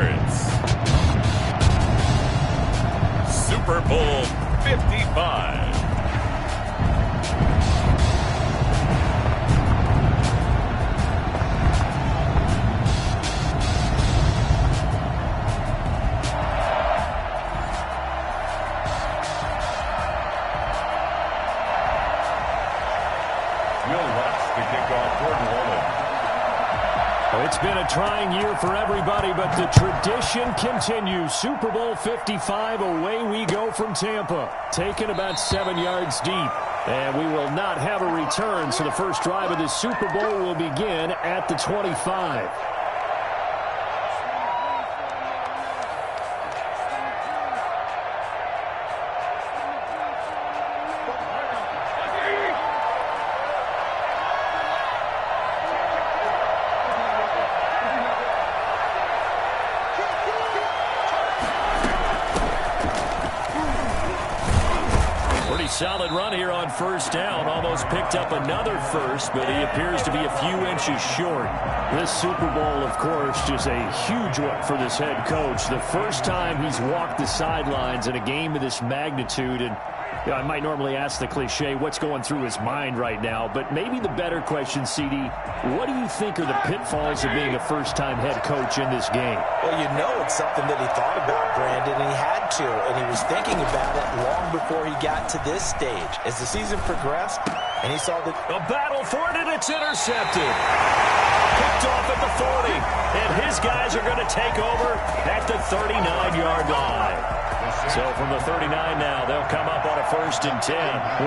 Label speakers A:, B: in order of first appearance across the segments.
A: yards. Super Bowl 55.
B: It's been a trying year for everybody, but the tradition continues. Super Bowl 55, away we go from Tampa. Taken about 7 yards deep. And we will not have a return, so the first drive of the Super Bowl will begin at the 25. Solid run here on first down. Almost picked up another first, but he appears to be a few inches short. This Super Bowl, of course, just a huge one for this head coach. The first time he's walked the sidelines in a game of this magnitude. And I might normally ask the cliche, what's going through his mind right now? But maybe the better question, CD, what do you think are the pitfalls of being a first-time head coach in this game?
C: Well, you know it's something that he thought about, Brandon, and he had to. And he was thinking about it long before he got to this stage. As the season progressed, and he saw that...
B: A battle for it, and it's intercepted. Picked off at the 40. And his guys are going to take over at the 39-yard line. So from the 39 now, they'll come up on a 1st and 10.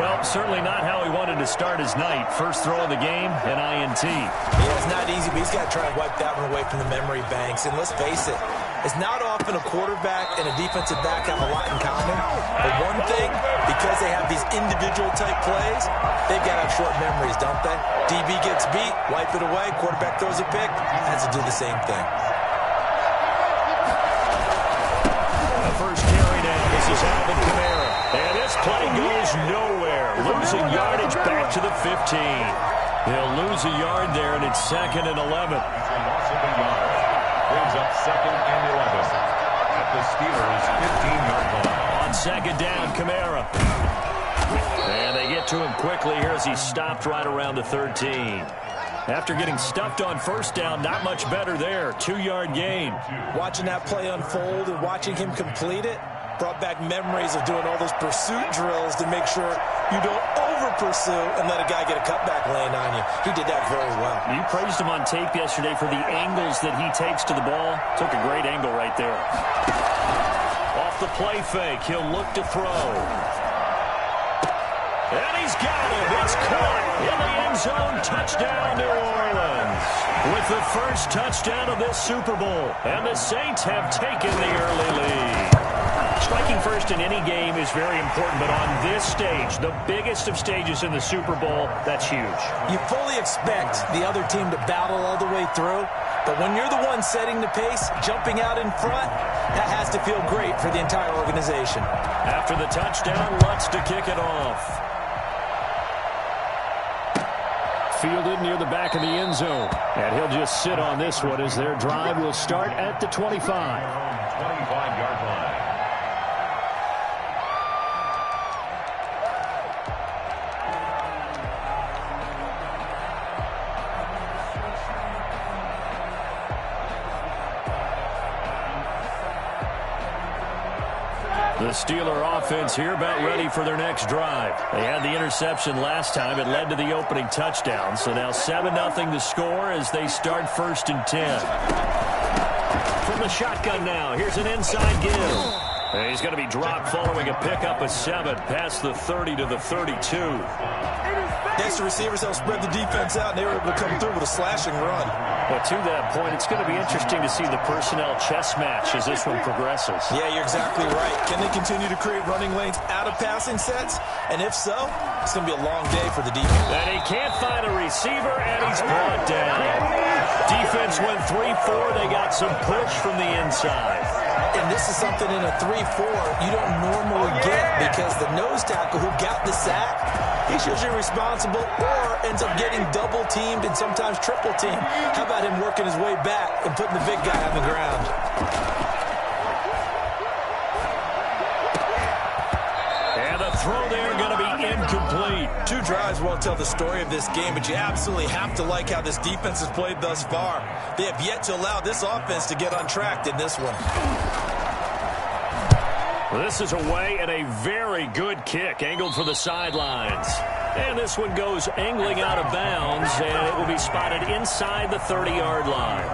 B: Well, certainly not how he wanted to start his night. First throw of the game, an INT.
C: Yeah, it's not easy, but he's got to try and wipe that one away from the memory banks. And let's face it, it's not often a quarterback and a defensive back have a lot in common. But one thing, because they have these individual type plays, they've got to have short memories, don't they? DB gets beat, wipe it away, quarterback throws a pick, has to do the same thing.
B: First carry now. This is Alvin Kamara. And this play goes nowhere. Losing yardage back to the 15. They'll lose a yard there, and it's 2nd and 11.
A: Brings up 2nd and 11 at the Steelers' 15-yard line.
B: On 2nd down, Kamara. And they get to him quickly here as he stopped right around the 13. After getting stuffed on first down, not much better there. 2-yard gain.
C: Watching that play unfold and watching him complete it brought back memories of doing all those pursuit drills to make sure you don't over-pursue and let a guy get a cutback laying on you. He did that very well.
B: You praised him on tape yesterday for the angles that he takes to the ball. Took a great angle right there. Off the play fake, he'll look to throw. And he's got it. It's caught in the end zone. Touchdown, New Orleans. With the first touchdown of this Super Bowl. And the Saints have taken the early lead. Striking first in any game is very important, but on this stage, the biggest of stages in the Super Bowl, that's huge.
C: You fully expect the other team to battle all the way through, but when you're the one setting the pace, jumping out in front, that has to feel great for the entire organization.
B: After the touchdown, Lutz to kick it off. Fielded near the back of the end zone. And he'll just sit on this one as their drive will start at the 25.
A: 25-yard line.
B: The Steeler offense here about ready for their next drive. They had the interception last time. It led to the opening touchdown. So now 7-0 the score as they start 1st and 10. From the shotgun now, here's an inside give. And he's going to be dropped following a pickup of 7 past the 30 to the 32.
C: Next, the receivers helped spread the defense out, and they were able to come through with a slashing run.
B: Well, to that point, it's going to be interesting to see the personnel chess match as this one progresses.
C: Yeah, you're exactly right. Can they continue to create running lanes out of passing sets? And if so, it's going to be a long day for the defense.
B: And he can't find a receiver, and he's brought down. Defense went 3-4. They got some push from the inside.
C: And this is something in a 3-4 you don't normally get because the nose tackle who got the sack, he's usually responsible or ends up getting double-teamed and sometimes triple-teamed. How about him working his way back and putting the big guy on the ground?
B: And the throw there going to be incomplete.
C: 2 drives won't tell the story of this game, but you absolutely have to like how this defense has played thus far. They have yet to allow this offense to get untracked in this one.
B: Well, this is away and a very good kick, angled for the sidelines. And this one goes angling out of bounds, and it will be spotted inside the 30-yard line.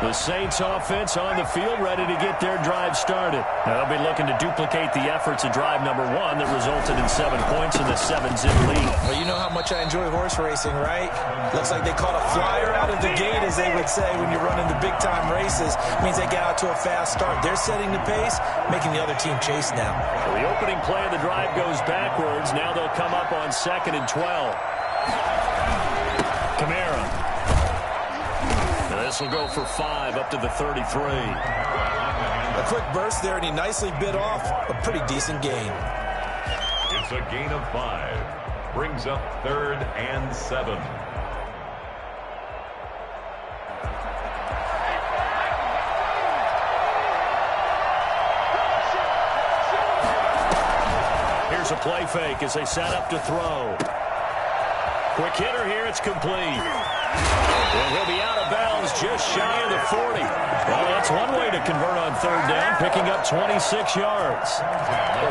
B: The Saints offense on the field, ready to get their drive started. Now they'll be looking to duplicate the efforts of drive number 1 that resulted in 7 points in the 7-zip lead.
C: Well, you know how much I enjoy horse racing, right? Looks like they caught a flyer out of the gate, as they would say, when you're running the big-time races. It means they get out to a fast start. They're setting the pace, making the other team chase now.
B: So the opening play of the drive goes backwards. Now they'll come up on 2nd and 12. Kamara. This will go for 5 up to the 33.
C: A quick burst there, and he nicely bit off a pretty decent gain.
A: It's a gain of 5. Brings up 3rd and 7.
B: Here's a play fake as they set up to throw. Quick hitter here, it's complete. And he'll be out of bounds just shy of the 40. Well, that's one way to convert on 3rd down, picking up 26 yards.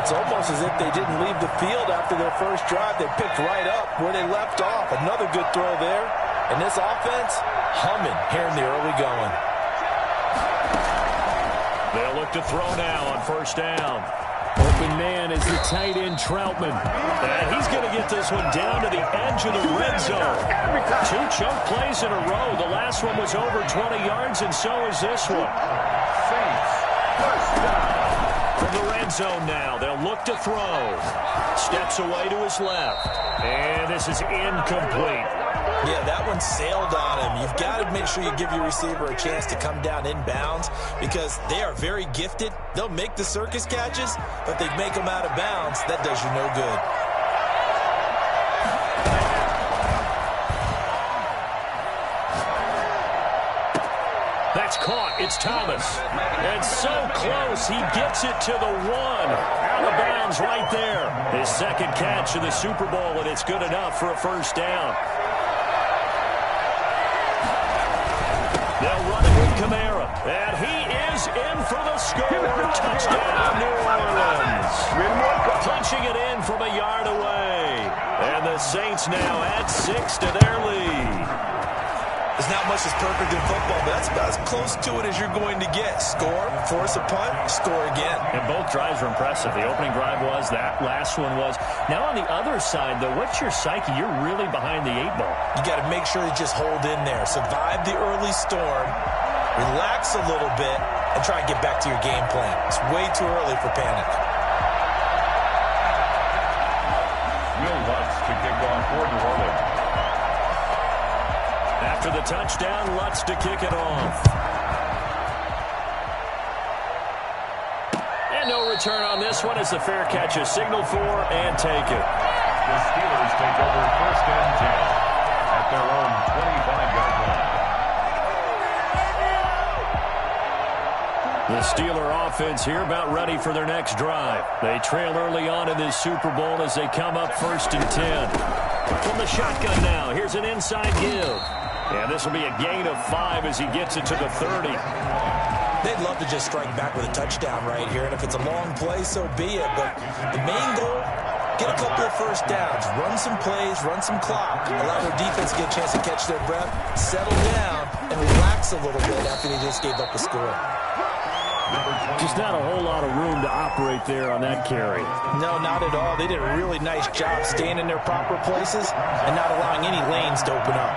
C: It's almost as if they didn't leave the field after their first drive. They picked right up where they left off. Another good throw there. And this offense, humming here in the early going.
B: They'll look to throw now on 1st down. Open man is the tight end Troutman. And he's going to get this one down to the edge of the red zone. 2 chunk plays in a row. The last one was over 20 yards, and so is this one. From the red zone now, they'll look to throw. Steps away to his left. And this is incomplete.
C: Yeah, that one sailed on him. You've got to make sure you give your receiver a chance to come down inbounds because they are very gifted. They'll make the circus catches, but they make them out of bounds. That does you no good.
B: That's caught. It's Thomas. And so close, he gets it to the 1. Out of bounds right there. His 2nd catch of the Super Bowl, and it's good enough for a 1st down. They'll run it with Kamara. And he is in for the score. Touchdown, New Orleans. Punching it in from a yard away. And the Saints now add 6 to their lead.
C: There's not much that's perfect in football, but that's about as close to it as you're going to get. Score, force a punt, score again.
B: And both drives were impressive. The opening drive was, that last one was. Now on the other side, though, what's your psyche? You're really behind the 8 ball.
C: You got to make sure you just hold in there. Survive the early storm, relax a little bit, and try and get back to your game plan. It's way too early for panic.
A: Will Lutz to kick off for New Orleans.
B: After the touchdown, Lutz to kick it off. And no return on this one as the fair catch is signaled for and taken.
A: The Steelers take over 1st and 10 at their own 25-yard line.
B: The Steeler offense here about ready for their next drive. They trail early on in this Super Bowl as they come up 1st and 10. From the shotgun now, here's an inside give. And this will be a gain of 5 as he gets it to the 30.
C: They'd love to just strike back with a touchdown right here, and if it's a long play, so be it. But the main goal, get a couple of 1st downs, run some plays, run some clock, allow their defense to get a chance to catch their breath, settle down, and relax a little bit after they just gave up a score.
B: Just not a whole lot of room to operate there on that carry.
C: No, not at all. They did a really nice job staying in their proper places and not allowing any lanes to open up.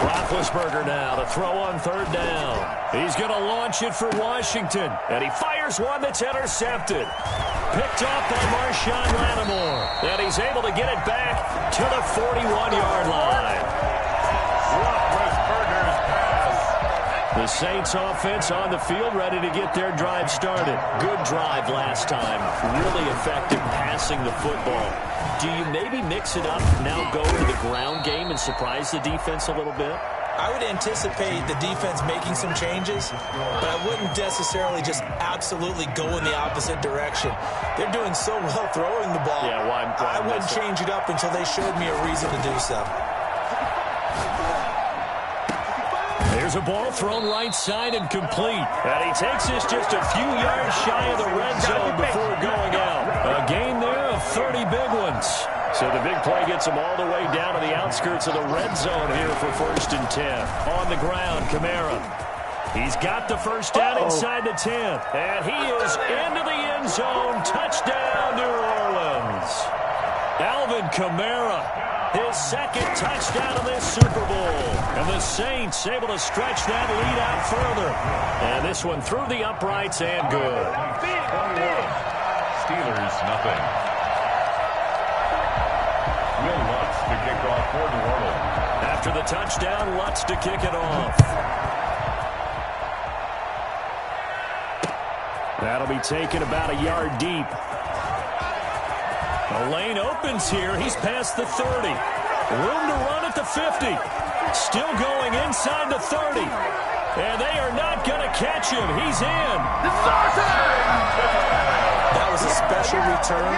B: Roethlisberger now to throw on 3rd down. He's going to launch it for Washington. And he fires one that's intercepted. Picked off by Marshawn Lattimore. And he's able to get it back to the 41-yard line.
A: Roethlisberger's pass.
B: The Saints offense on the field ready to get their drive started. Good drive last time. Really effective passing the football. Do you maybe mix it up, now go to the ground game and surprise the defense a little bit?
C: I would anticipate the defense making some changes, but I wouldn't necessarily just absolutely go in the opposite direction. They're doing so well throwing the ball.
B: Yeah, why
C: I wouldn't change it up until they showed me a reason to do so.
B: There's a ball thrown right side and complete. And he takes this just a few yards shy of the red zone before going out. A gain there of 30 big ones. So the big play gets him all the way down to the outskirts of the red zone here for 1st and 10. On the ground, Kamara. He's got the first down inside the 10. And he is into the end zone. Touchdown, New Orleans. Alvin Kamara, his second touchdown of this Super Bowl. And the Saints able to stretch that lead out further. And this one through the uprights and good.
A: Steelers, nothing. Will Lutz to kick off for New Orleans.
B: After the touchdown, Lutz to kick it off. That'll be taken about a yard deep. The lane opens here. He's past the 30. Room to run at the 50. Still going inside the 30. And they are not going to catch him. He's in.
C: That was a special return,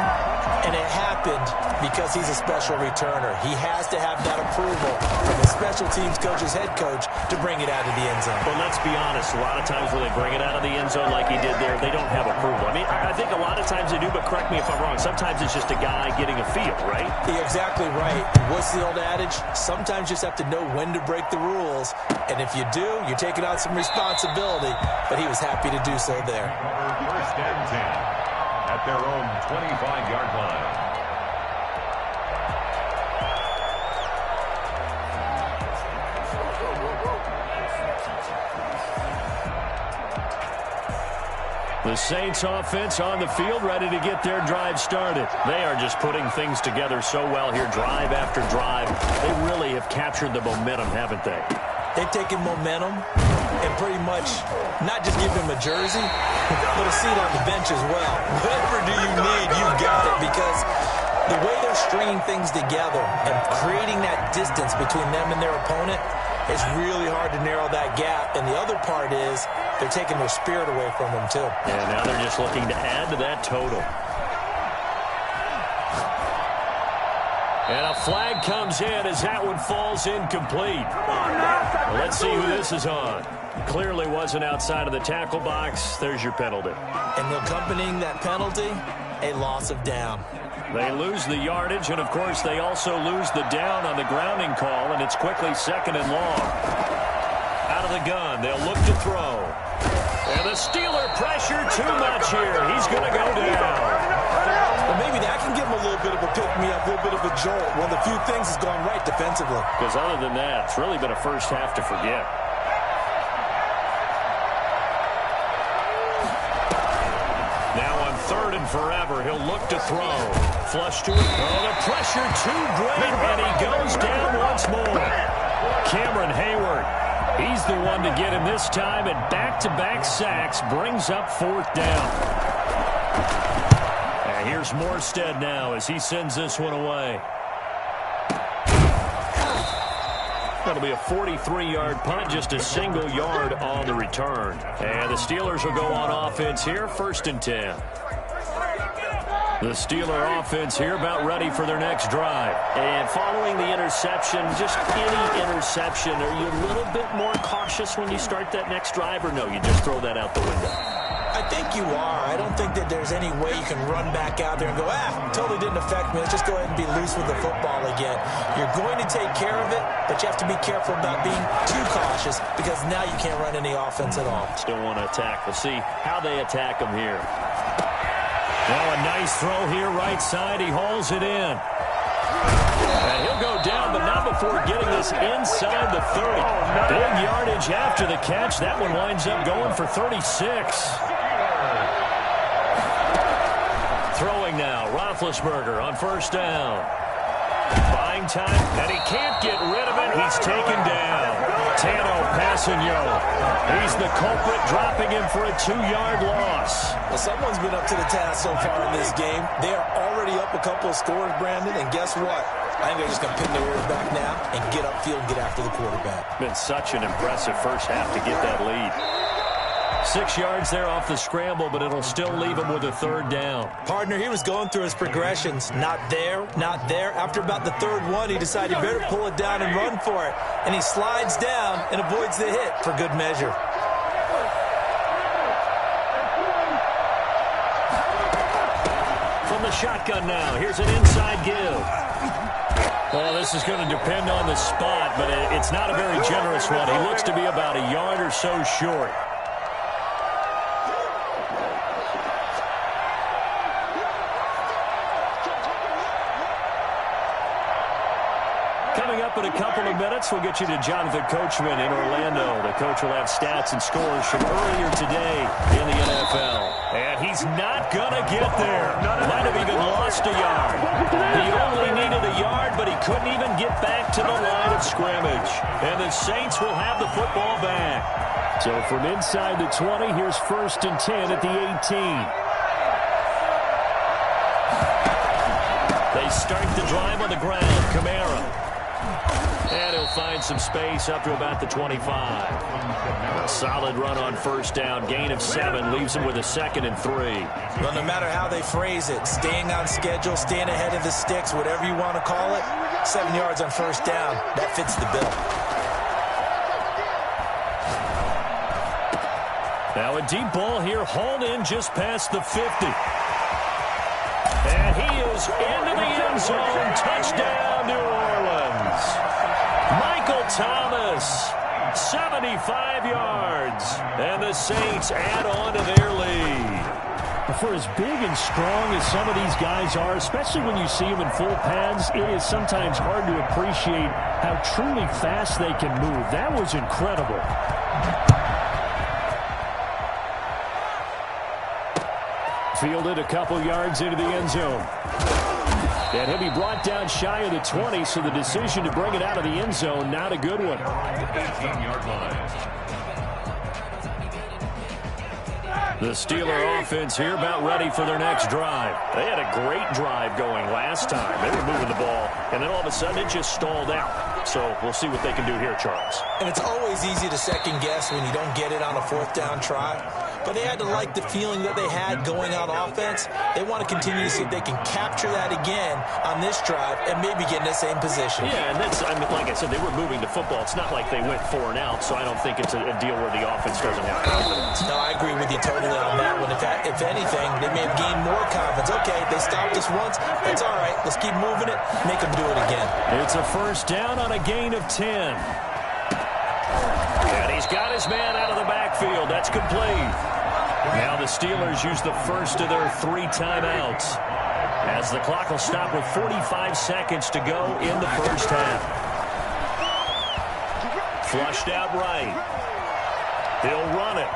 C: and it happened because he's a special returner. He has to have that approval from the special teams coach's head coach to bring it out of the end zone.
B: But let's be honest, a lot of times when they bring it out of the end zone like he did there, they don't have approval. I mean, I think a lot of times they do, but correct me if I'm wrong. Sometimes it's just a guy getting a feel, right?
C: You're exactly right. What's the old adage? Sometimes you just have to know when to break the rules, and if you do, you're taking on some responsibility, but he was happy to do so there.
A: 1st and 10 at their own 25-yard line.
B: The Saints offense on the field, ready to get their drive started. They are just putting things together so well here, drive after drive. They really have captured the momentum, haven't they?
C: They've taken momentum and pretty much not just give him a jersey, but a seat on the bench as well. Whatever do you need, you've got it, because the way they're stringing things together and creating that distance between them and their opponent, it's really hard to narrow that gap. And the other part is they're taking their spirit away from them, too.
B: And now they're just looking to add to that total. And a flag comes in as that one falls incomplete. Well, let's see who this is on. Clearly wasn't outside of the tackle box. There's your penalty.
C: And accompanying that penalty, a loss of down.
B: They lose the yardage, and, of course, they also lose the down on the grounding call, and it's quickly 2nd and long. Out of the gun, they'll look to throw. And the Steeler pressure too much here. He's going to go down.
C: Well, maybe that can give him a little bit of a pick-me-up, a little bit of a jolt. One of the few things has gone right defensively.
B: Because other than that, it's really been a first half to forget. Now on 3rd and forever, he'll look to throw. Flush to it. Oh, the pressure too great, and he goes down once more. Cameron Hayward, he's the one to get him this time, and back-to-back sacks brings up 4th down. And here's Morstead now as he sends this one away. That'll be a 43-yard punt, just a single yard on the return. And the Steelers will go on offense here, 1st and 10. The Steeler offense here about ready for their next drive. And following the interception, just any interception, are you a little bit more cautious when you start that next drive, or no, you just throw that out the window?
C: I think you are. I don't think that there's any way you can run back out there and go, totally didn't affect me. Let's just go ahead and be loose with the football again. You're going to take care of it, but you have to be careful about being too cautious because now you can't run any offense at all.
B: Still want to attack. We'll see how they attack them here. Well, a nice throw here, right side. He hauls it in. And he'll go down, but not before getting this inside the 30. Big yardage after the catch. That one winds up going for 36. Throwing now, Roethlisberger on 1st down. Buying time, and he can't get rid of it. He's taken down. Tano Passanio. He's the culprit, dropping him for a 2-yard loss.
C: Well, someone's been up to the task so far in this game. They are already already up a couple of scores, Brandon, and guess what? I think they're just going to pin their ears back now and get upfield and get after the quarterback.
B: Been such an impressive first half to get that lead. 6 yards there off the scramble, but it'll still leave him with a third down.
C: Partner, he was going through his progressions. Not there, not there. After about the third one, he decided he better pull it down and run for it. And he slides down and avoids the hit for good measure.
B: From the shotgun now, here's an inside give. Well, this is going to depend on the spot, but it's not a very generous one. He looks to be about a yard or so short. Coming up in a couple of minutes, we'll get you to Jonathan Coachman in Orlando. The coach will have stats and scores from earlier today in the NFL. And he's not going to get there. Might have even lost a yard. He only needed a yard, but he couldn't even get back to the line of scrimmage. And the Saints will have the football back. So from inside the 20, here's 1st and 10 at the 18. They start the drive on the ground. Kamara. And he'll find some space up to about the 25. A solid run on first down. Gain of 7 leaves him with a 2nd and 3.
C: Well, no matter how they phrase it, staying on schedule, staying ahead of the sticks, whatever you want to call it, 7 yards on first down, that fits the bill.
B: Now a deep ball here, hauled in just past the 50. And he is into the end zone. Touchdown, New Orleans. Michael Thomas, 75 yards. And the Saints add on to their lead. For as big and strong as some of these guys are, especially when you see them in full pads, it is sometimes hard to appreciate how truly fast they can move. That was incredible. Fielded a couple yards into the end zone. And he'll be brought down shy of the 20, so the decision to bring it out of the end zone, not a good one.
A: 18-yard line.
B: The Steeler offense here about ready for their next drive. They had a great drive going last time. They were moving the ball, and then all of a sudden it just stalled out. So we'll see what they can do here, Charles.
C: And it's always easy to second guess when you don't get it on a 4th down try. But they had to like the feeling that they had going on offense. They want to continue to see if they can capture that again on this drive and maybe get in the same position.
B: Yeah, and that's, I mean, like I said, they were moving the football. It's not like they went 4 and out, so I don't think it's a deal where the offense doesn't have confidence.
C: No, I agree with you totally on that one. If anything, they may have gained more confidence. Okay, they stopped us once. That's all right. Let's keep moving it. Make them do it again.
B: It's a first down on a gain of 10. And he's got his man out of the backfield. That's complete. Now the Steelers use the first of their 3 timeouts, as the clock will stop with 45 seconds to go in the first half. Flushed out right. He'll run it.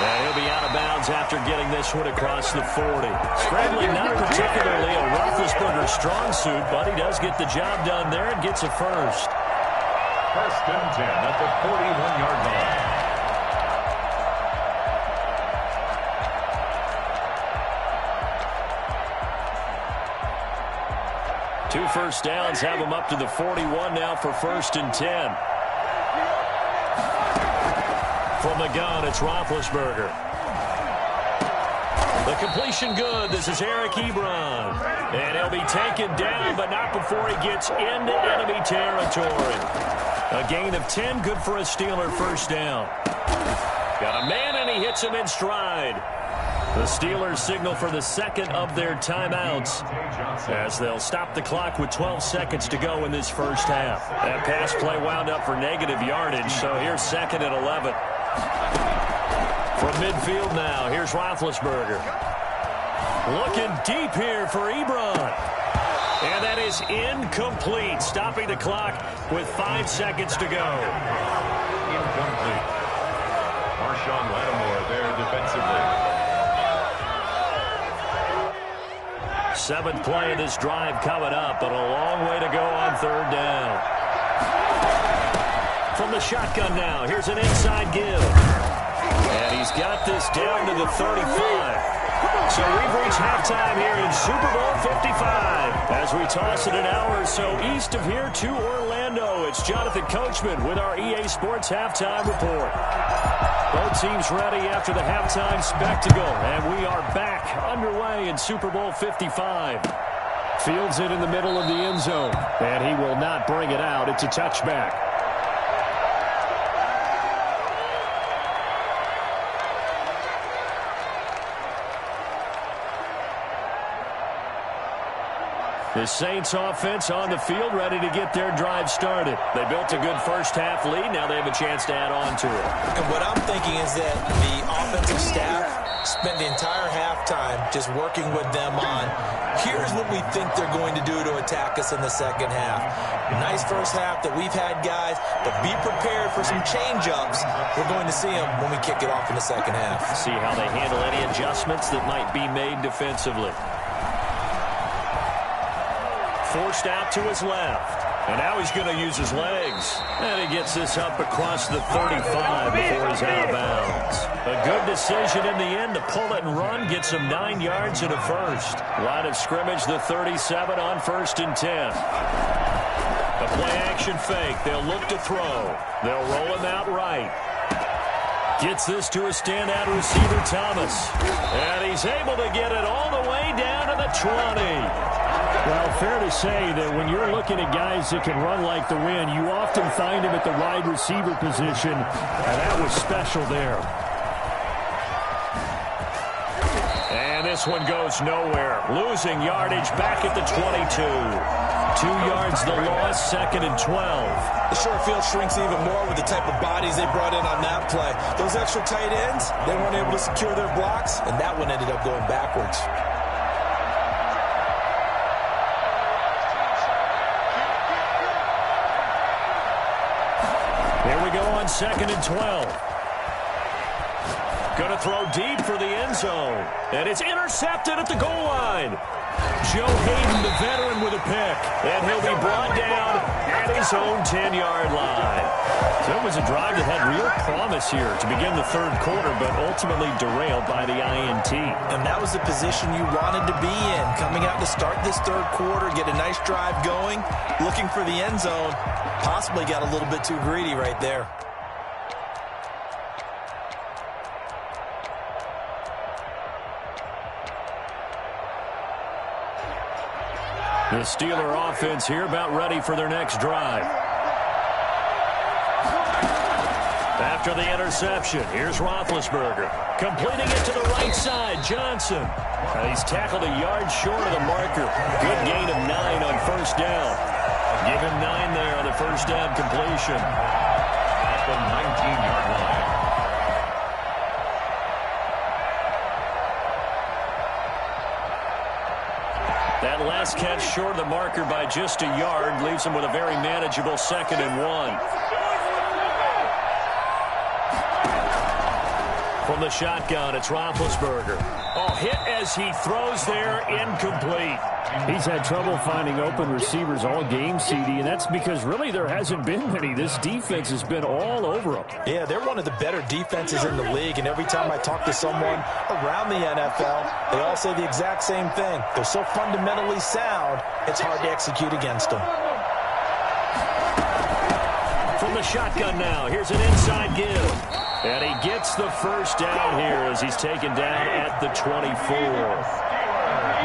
B: And he'll be out of bounds after getting this one across the 40. Scrambling, not particularly a Roethlisberger strong suit, but he does get the job done there and gets a first.
A: 1st and 10 at the 41-yard line.
B: Two first downs have them up to the 41 now for 1st and 10. From the gun, it's Roethlisberger. The completion good. This is Eric Ebron. And he'll be taken down, but not before he gets into enemy territory. A gain of 10, good for a Steeler first down. Got a man, and he hits him in stride. The Steelers signal for the 2nd of their timeouts, as they'll stop the clock with 12 seconds to go in this first half. That pass play wound up for negative yardage, so here's 2nd and 11. From midfield now, here's Roethlisberger. Looking deep here for Ebron. And that is incomplete, stopping the clock with 5 seconds to go.
A: Incomplete. Marshawn Lattimore there defensively.
B: 7th play of this drive coming up, but a long way to go on 3rd down. From the shotgun now, here's an inside give. And he's got this down to the 35. So we've reached halftime here in Super Bowl 55. As we toss it an hour or so east of here to Orlando, it's Jonathan Coachman with our EA Sports Halftime Report. Both teams ready after the halftime spectacle, and we are back underway in Super Bowl 55. Fields it in the middle of the end zone, and he will not bring it out. It's a touchback. The Saints offense on the field, ready to get their drive started. They built a good first half lead. Now they have a chance to add on to it.
C: And what I'm thinking is that the offensive staff spent the entire halftime just working with them on, here's what we think they're going to do to attack us in the second half. Nice first half that we've had, guys, but be prepared for some change-ups. We're going to see them when we kick it off in the second half.
B: See how they handle any adjustments that might be made defensively. Forced out to his left. And now he's going to use his legs. And he gets this up across the 35 before he's out of bounds. A good decision in the end to pull it and run. Gets him 9 yards and a first. Line of scrimmage, the 37 on 1st and 10. A play-action fake. They'll look to throw. They'll roll him out right. Gets this to a standout receiver, Thomas. And he's able to get it all the way down to the 20.
D: Well, fair to say that when you're looking at guys that can run like the wind, you often find them at the wide receiver position, and that was special there.
B: And this one goes nowhere. Losing yardage back at the 22. 2 yards the loss, 2nd and 12.
C: The short field shrinks even more with the type of bodies they brought in on that play. Those extra tight ends, they weren't able to secure their blocks, and that one ended up going backwards.
B: Here we go on 2nd and 12. Going to throw deep for the end zone. And it's intercepted at the goal line. Joe Hayden, the veteran, with a pick. And he'll be brought down at his own 10-yard line. So it was a drive that had real promise here to begin the third quarter, but ultimately derailed by the INT.
C: And that was the position you wanted to be in. Coming out to start this third quarter, get a nice drive going, looking for the end zone. Possibly got a little bit too greedy right there.
B: The Steeler offense here about ready for their next drive. After the interception, here's Roethlisberger. Completing it to the right side, Johnson. He's tackled a yard short of the marker. Good gain of 9 on 1st down. Give him 9 there on the 1st down completion.
A: At the 19-yard line.
B: That last catch short of the marker by just a yard leaves him with a very manageable 2nd and 1. From the shotgun, it's Roethlisberger. Oh, hit as he throws there, incomplete.
D: He's had trouble finding open receivers all game, CD, and that's because really there hasn't been many. This defense has been all over them.
C: Yeah, they're one of the better defenses in the league, and every time I talk to someone around the NFL, they all say the exact same thing. They're so fundamentally sound, it's hard to execute against them.
B: From the shotgun now, here's an inside give. And he gets the first down here as he's taken down at the 24.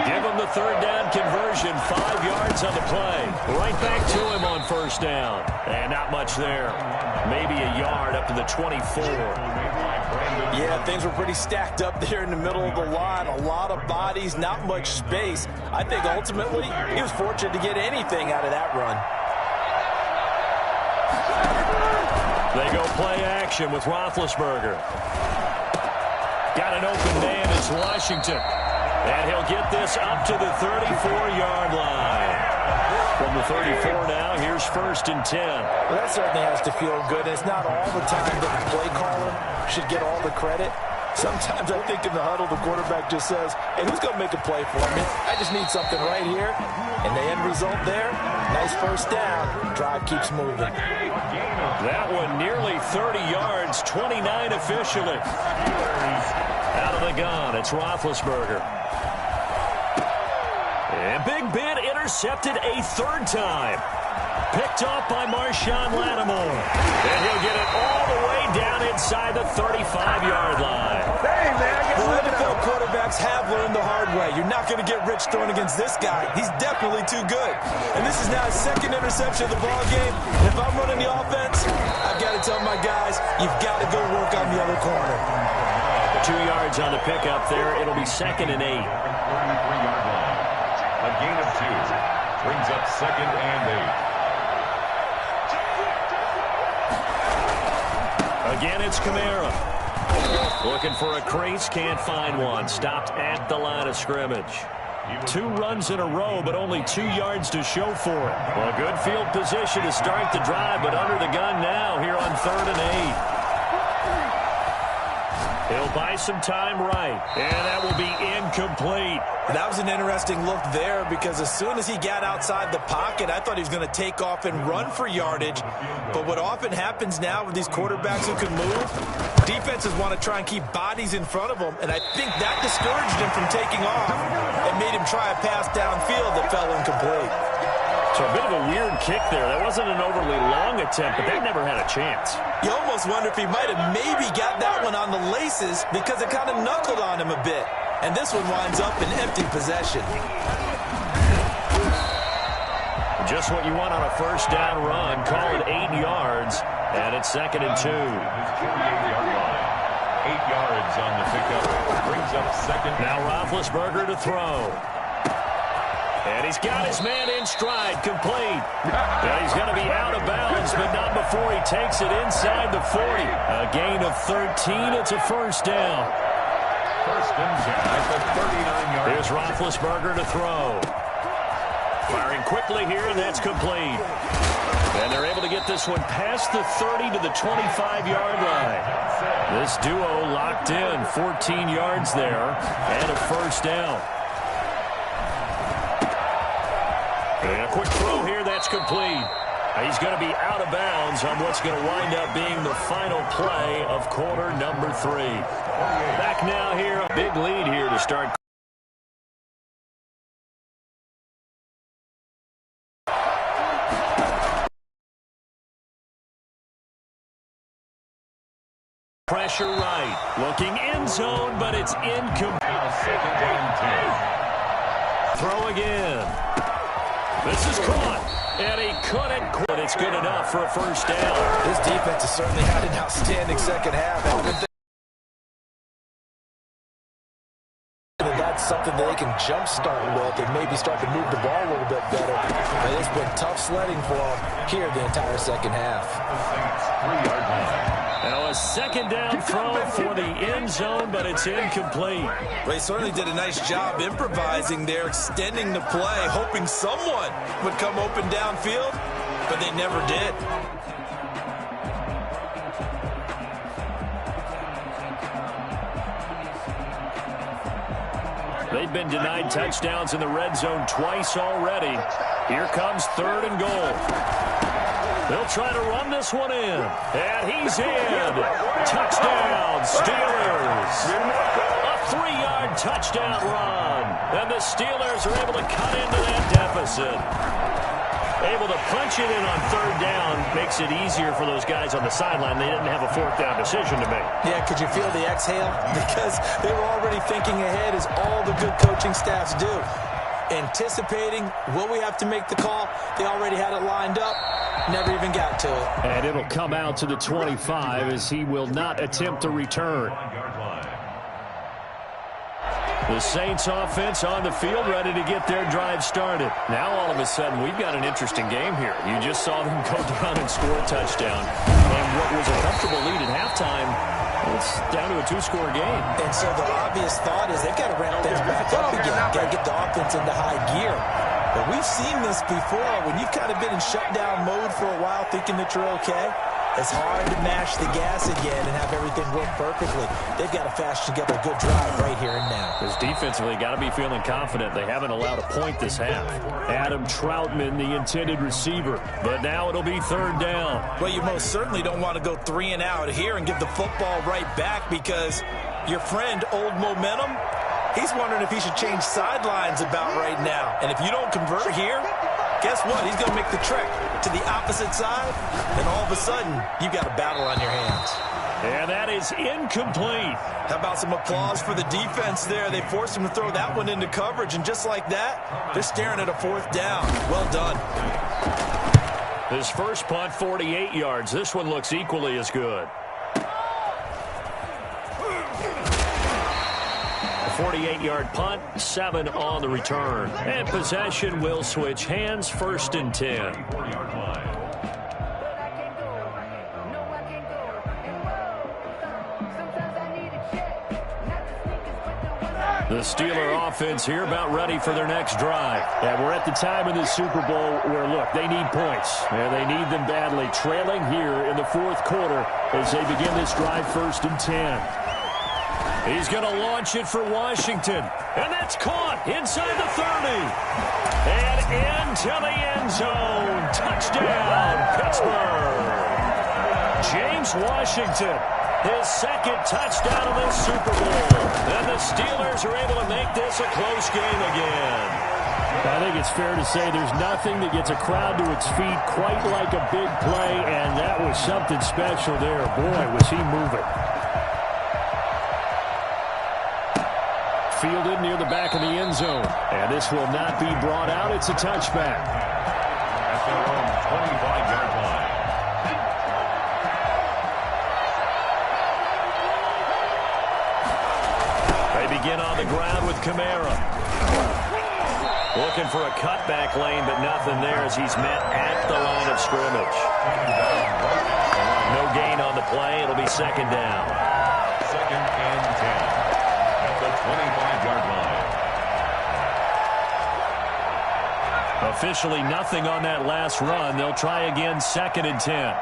B: Give him the 3rd down conversion, 5 yards on the play. Right back to him on 1st down. And not much there. Maybe a yard up to the 24.
C: Yeah, things were pretty stacked up there in the middle of the line. A lot of bodies, not much space. I think ultimately he was fortunate to get anything out of that run.
B: They go play action with Roethlisberger. Got an open man is Washington. And he'll get this up to the 34-yard line. From the 34 now, here's 1st and 10.
C: Well, that certainly has to feel good. It's not all the time that the play caller should get all the credit. Sometimes I think in the huddle, the quarterback just says, hey, who's going to make a play for me? I just need something right here. And the end result there, nice first down. Drive keeps moving.
B: That one nearly 30 yards, 29 officially. Out of the gun, it's Roethlisberger. And Big Ben intercepted a third time. Picked off by Marshawn Lattimore. And he'll get it all the way down inside the 35-yard line.
C: Hey, man, the NFL quarterbacks have learned the hard way. You're not going to get rich throwing against this guy. He's definitely too good. And this is now his second interception of the ball game. And if I'm running the offense, I've got to tell my guys, you've got to go work on the other corner.
B: 2 yards on the pickup there. It'll be 2nd and 8.
A: 33-yard line. A gain of 2. Brings up 2nd and 8.
B: Again, it's Kamara. Looking for a crease, can't find one. Stopped at the line of scrimmage. 2 runs in a row, but only 2 yards to show for it. Well, good field position to start the drive, but under the gun now here on 3rd and 8. He'll buy some time right, and that will be incomplete.
C: That was an interesting look there because as soon as he got outside the pocket, I thought he was going to take off and run for yardage. But what often happens now with these quarterbacks who can move, defenses want to try and keep bodies in front of them, and I think that discouraged him from taking off and made him try a pass downfield that fell incomplete.
B: So a bit of a weird kick there. That wasn't an overly long attempt, but they never had a chance.
C: You almost wonder if he might have maybe got that one on the laces because it kind of knuckled on him a bit. And this one winds up in empty possession.
B: Just what you want on a first down run. Call it 8 yards, and it's 2nd and 2.
A: 48-yard line. 8 yards on the pickup. Brings up 2nd.
B: Now Roethlisberger to throw. And he's got his man in stride, complete. And he's going to be out of bounds, but not before he takes it inside the 40. A gain of 13. It's a first down.
A: 1st and 10 at the 39-yard line.
B: Here's Roethlisberger to throw. Firing quickly here, and that's complete. And they're able to get this one past the 30 to the 25-yard line. This duo locked in, 14 yards there, and a first down. And a quick throw here, that's complete. He's going to be out of bounds on what's going to wind up being the final play of quarter number 3. Back now here, a big lead here to start. Pressure right. Looking end zone, but it's incomplete.
A: 2nd and 10.
B: Throw again. This is caught, and he couldn't quit. It's good enough for a first down.
C: This defense has certainly had an outstanding second half. That's something that they can jumpstart with and maybe start to move the ball a little bit better. But it's been tough sledding for them here the entire second half.
A: 3-yard line.
B: Now a second down throw for the end zone, but it's incomplete.
C: Well, he certainly did a nice job improvising there, extending the play, hoping someone would come open downfield, but they never did.
B: They've been denied touchdowns in the red zone twice already. Here comes 3rd and goal. They'll try to run this one in. And he's in. Touchdown, Steelers. A 3-yard touchdown run. And the Steelers are able to cut into that deficit. Able to punch it in on 3rd down makes it easier for those guys on the sideline. They didn't have a 4th down decision to make.
C: Yeah, could you feel the exhale? Because they were already thinking ahead, as all the good coaching staffs do. Anticipating, will we have to make the call? They already had it lined up. Never even got to it.
D: And it'll come out to the 25 as he will not attempt to return.
B: The Saints offense on the field, ready to get their drive started. Now all of a sudden we've got an interesting game here. You just saw them go down and score a touchdown. And what was a comfortable lead at halftime, it's down to a 2-score game.
C: And so the obvious thought is they've got to ramp things back up again. Got to get the offense into high gear. But we've seen this before when you've kind of been in shutdown mode for a while thinking that you're okay. It's hard to mash the gas again and have everything work perfectly. They've got to fashion together a good drive right here and now.
B: Because defensively, got to be feeling confident. They haven't allowed a point this half. Adam Troutman, the intended receiver. But now it'll be third down.
C: Well, you most certainly don't want to go 3 and out here and give the football right back because your friend, Old Momentum, he's wondering if he should change sidelines about right now. And if you don't convert here, guess what? He's going to make the trek to the opposite side, and all of a sudden, you've got a battle on your hands.
B: And that is incomplete.
C: How about some applause for the defense there? They forced him to throw that one into coverage, and just like that, they're staring at a 4th down. Well done.
B: His first punt, 48 yards. This one looks equally as good. 48-yard punt, 7 on the return. And possession will switch hands, 1st and 10. The Steeler offense here about ready for their next drive.
D: And we're at the time in the Super Bowl where, look, they need points. And they need them badly. Trailing here in the 4th quarter as they begin this drive, 1st and 10.
B: He's going to launch it for Washington. And that's caught inside the 30. And into the end zone. Touchdown, Pittsburgh. James Washington, his 2nd touchdown of this Super Bowl. And the Steelers are able to make this a close game again.
D: I think it's fair to say there's nothing that gets a crowd to its feet quite like a big play, and that was something special there. Boy, was he moving. Fielded near the back of the end zone. And this will not be brought out. It's a touchback.
A: At their own 25-yard line.
B: They begin on the ground with Kamara. Looking for a cutback lane, but nothing there as he's met at the line of scrimmage. No gain on the play. It'll be 2nd down.
A: 2nd and 10. 25-yard line.
B: Officially nothing on that last run. They'll try again, 2nd and 10.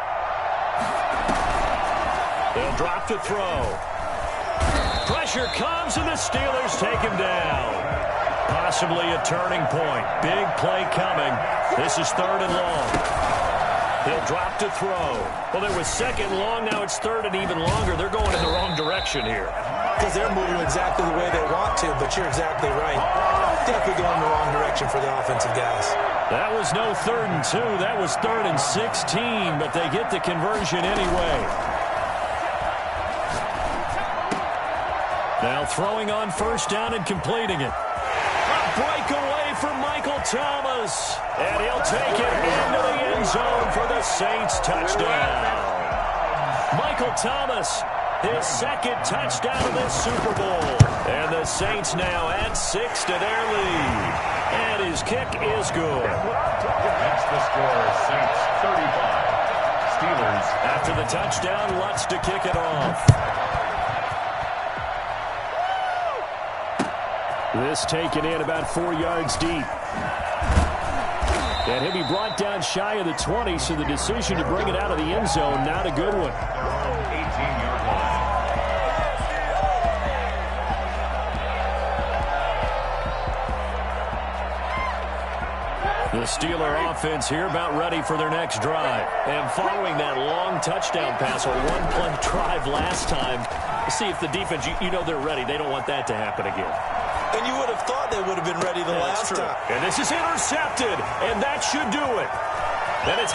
B: They'll drop to throw. Pressure comes, and the Steelers take him down. Possibly a turning point. Big play coming. This is 3rd and long. He'll drop to throw. Well, there was 2nd long. Now it's 3rd and even longer. They're going in the wrong direction here.
C: Because they're moving exactly the way they want to, but you're exactly right. Definitely going in the wrong direction for the offensive guys.
B: That was no 3rd and 2. That was 3rd and 16, but they get the conversion anyway. Now throwing on 1st down and completing it. A breakaway for Michael Thomas. And he'll take it into the end zone for the Saints touchdown. Michael Thomas, his 2nd touchdown of this Super Bowl. And the Saints now add 6 to their lead. And his kick is good.
A: That's the score, Saints 35. Steelers.
B: After the touchdown, Lutz to kick it off.
D: This taken in about 4 yards deep. And he'll be brought down shy of the 20, so the decision to bring it out of the end zone, not a good one.
A: 18-yard line.
B: The Steeler offense here about ready for their next drive. And following that long touchdown pass, a one-play drive last time, see if the defense, you know they're ready. They don't want that to happen again.
C: And you would have thought they would have been ready the last time.
B: And this is intercepted, and that should do it. And it's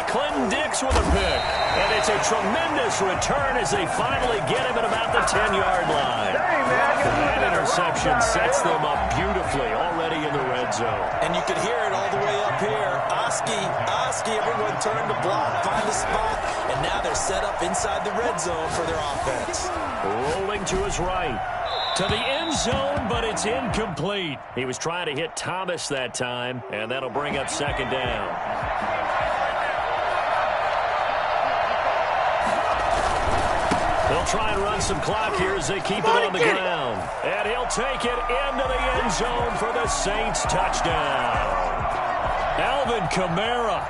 B: Clinton Dix with a pick. And it's a tremendous return as they finally get him at about the 10-yard line. That interception sets them up beautifully already in the red zone.
C: And you could hear it all the way up here. Oski, everyone turned to block, find a spot, and now they're set up inside the red zone for their offense.
B: Rolling to his right. To the end zone, but it's incomplete. He was trying to hit Thomas that time, and that'll bring up 2nd down. They'll try and run some clock here as they keep it on the ground. And he'll take it into the end zone for the Saints touchdown. Alvin Kamara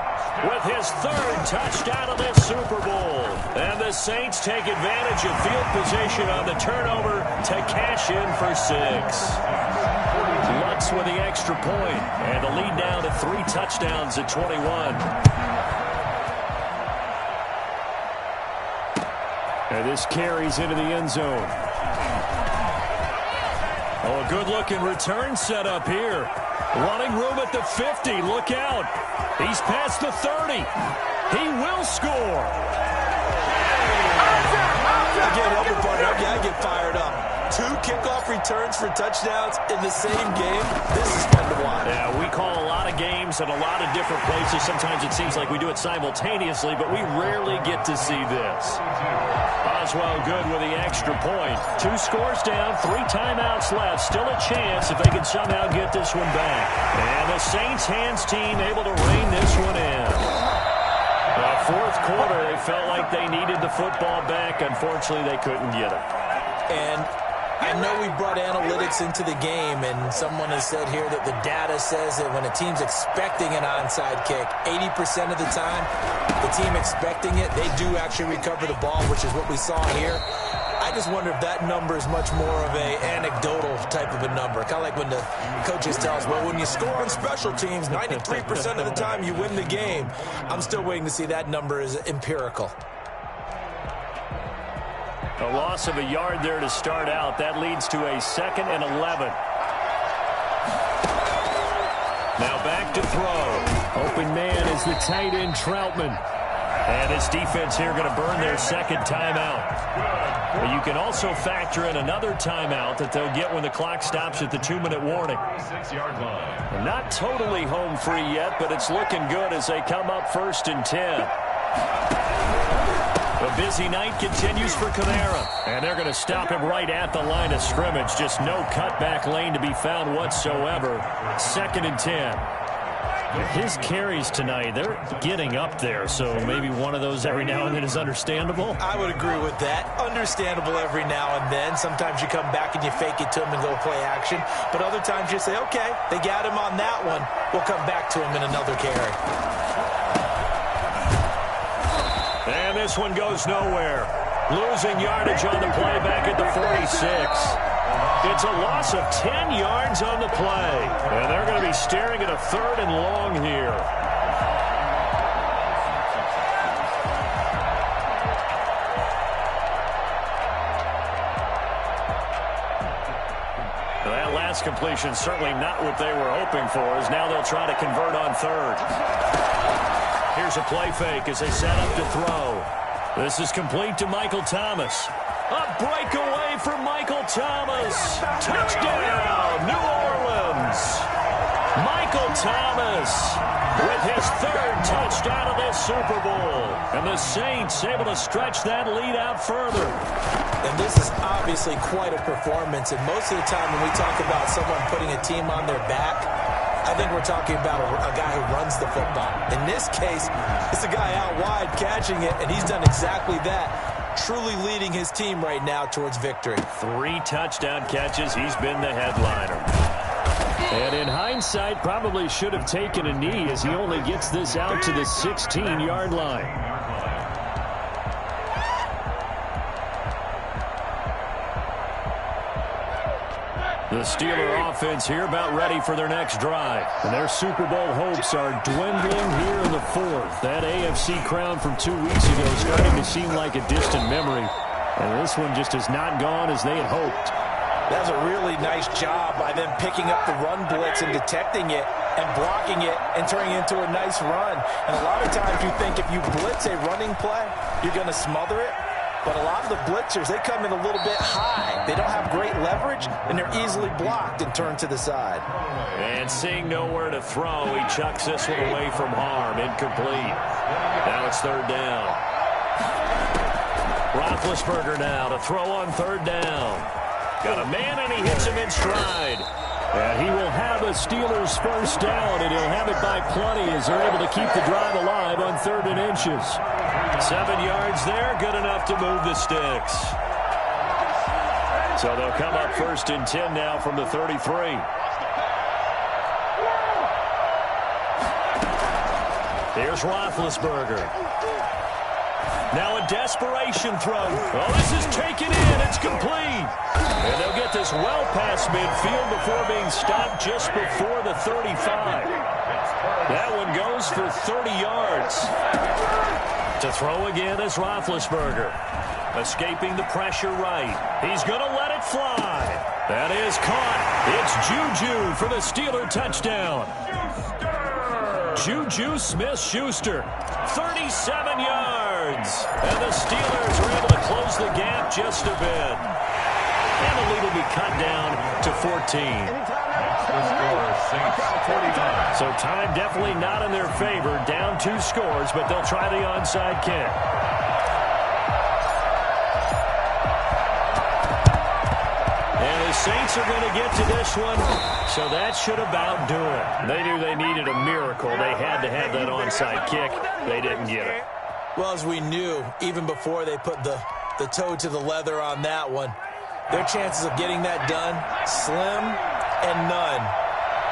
B: with his third touchdown of this Super Bowl. And the Saints take advantage of field position on the turnover to cash in for 6. Lutz with the extra point, and the lead down to 3 touchdowns at 21.
D: And this carries into the end zone.
B: Oh, a good-looking return set up here. Running room at the 50. Look out. He's past the 30. He will score.
C: I get fired up. 2 kickoff returns for touchdowns in the same game. This is fun to watch.
B: Yeah, we call a lot of games at a lot of different places. Sometimes it seems like we do it simultaneously, but we rarely get to see this. Oswell good with the extra point. 2 scores down, 3 timeouts left. Still a chance if they can somehow get this one back. And the Saints hands team able to rein this one in. The fourth quarter, they felt like they needed the football back. Unfortunately, they couldn't get it.
C: And I know we brought analytics into the game, and someone has said here that the data says that when a team's expecting an onside kick, 80% of the time, the team expecting it, they do actually recover the ball, which is what we saw here. I just wonder if that number is much more of a anecdotal type of a number. Kind of like when the coaches tell us, well, when you score on special teams, 93% of the time you win the game. I'm still waiting to see that number is empirical.
B: A loss of a yard there to start out. That leads to a 2nd and 11. Now back to throw.
D: Open man is the tight end, Troutman.
B: And this defense here going to burn their 2nd timeout. But you can also factor in another timeout that they'll get when the clock stops at the 2-minute warning.
A: 6-yard line.
B: Not totally home free yet, but it's looking good as they come up 1st and 10. A busy night continues for Kamara. And they're going to stop him right at the line of scrimmage. Just no cutback lane to be found whatsoever. 2nd and 10.
D: His carries tonight, they're getting up there, so maybe one of those every now and then is understandable.
C: I would agree with that. Understandable every now and then. Sometimes you come back and you fake it to him and go play action. But other times you say, okay, they got him on that one. We'll come back to him in another carry.
B: And this one goes nowhere. Losing yardage on the play back at the 46. It's a loss of 10 yards on the play. And they're going to be staring at a 3rd and long here. That last completion certainly not what they were hoping for, as now they'll try to convert on 3rd. Here's a play fake as they set up to throw. This is complete to Michael Thomas. A breakaway for Michael Thomas. Touchdown, New Orleans. Michael Thomas with his 3rd touchdown of this Super Bowl. And the Saints able to stretch that lead out further.
C: And this is obviously quite a performance. And most of the time when we talk about someone putting a team on their back, I think we're talking about a guy who runs the football. In this case, it's a guy out wide catching it, and he's done exactly that. Truly leading his team right now towards victory.
B: 3 touchdown catches. He's been the headliner.
D: And in hindsight, probably should have taken a knee as he only gets this out to the 16-yard line.
B: The Steeler offense here about ready for their next drive.
D: And their Super Bowl hopes are dwindling here in the 4th. That AFC crown from 2 weeks ago is starting to seem like a distant memory. And this one just has not gone as they had hoped.
C: That's a really nice job by them picking up the run blitz and detecting it and blocking it and turning it into a nice run. And a lot of times you think if you blitz a running play, you're going to smother it. But a lot of the blitzers, they come in a little bit high. They don't have great leverage, and they're easily blocked and turned to the side.
B: And seeing nowhere to throw, he chucks this one away from harm. Incomplete. Now it's 3rd down. Roethlisberger now to throw on 3rd down. Got a man, and he hits him in stride.
D: And he will have a Steelers 1st down, and he'll have it by plenty as they're able to keep the drive alive on 3rd and inches.
B: 7 yards there, good enough to move the sticks. So they'll come up 1st and 10 now from the 33. Here's Roethlisberger. Now a desperation throw. Oh, this is taken in. It's complete. And they'll get this well past midfield before being stopped just before the 35. That one goes for 30 yards. To throw again is Roethlisberger. Escaping the pressure right. He's going to let it fly. That is caught. It's Juju for the Steeler touchdown. Juju Smith-Schuster, 37 yards. And the Steelers are able to close the gap just a bit. And the lead will be cut down to 14. So time definitely not in their favor. Down 2 scores, but they'll try the onside kick. And the Saints are going to get to this one, so that should about do it. They knew they needed a miracle. They had to have that onside kick. They didn't get it.
C: Well, as we knew, even before they put the toe to the leather on that one, their chances of getting that done, slim and none.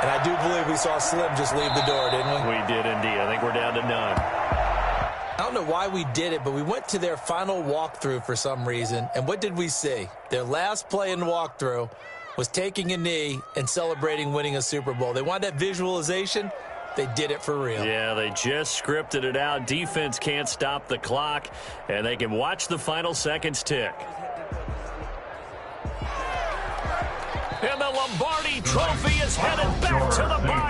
C: And I do believe we saw Slim just leave the door, didn't we?
B: We did indeed. I think we're down to none.
C: I don't know why we did it, but we went to their final walkthrough for some reason. And what did we see? Their last play in walkthrough was taking a knee and celebrating winning a Super Bowl. They wanted that visualization. They did it for real.
B: Yeah, they just scripted it out. Defense can't stop the clock, and they can watch the final seconds tick. And the Lombardi Trophy is headed back to the box.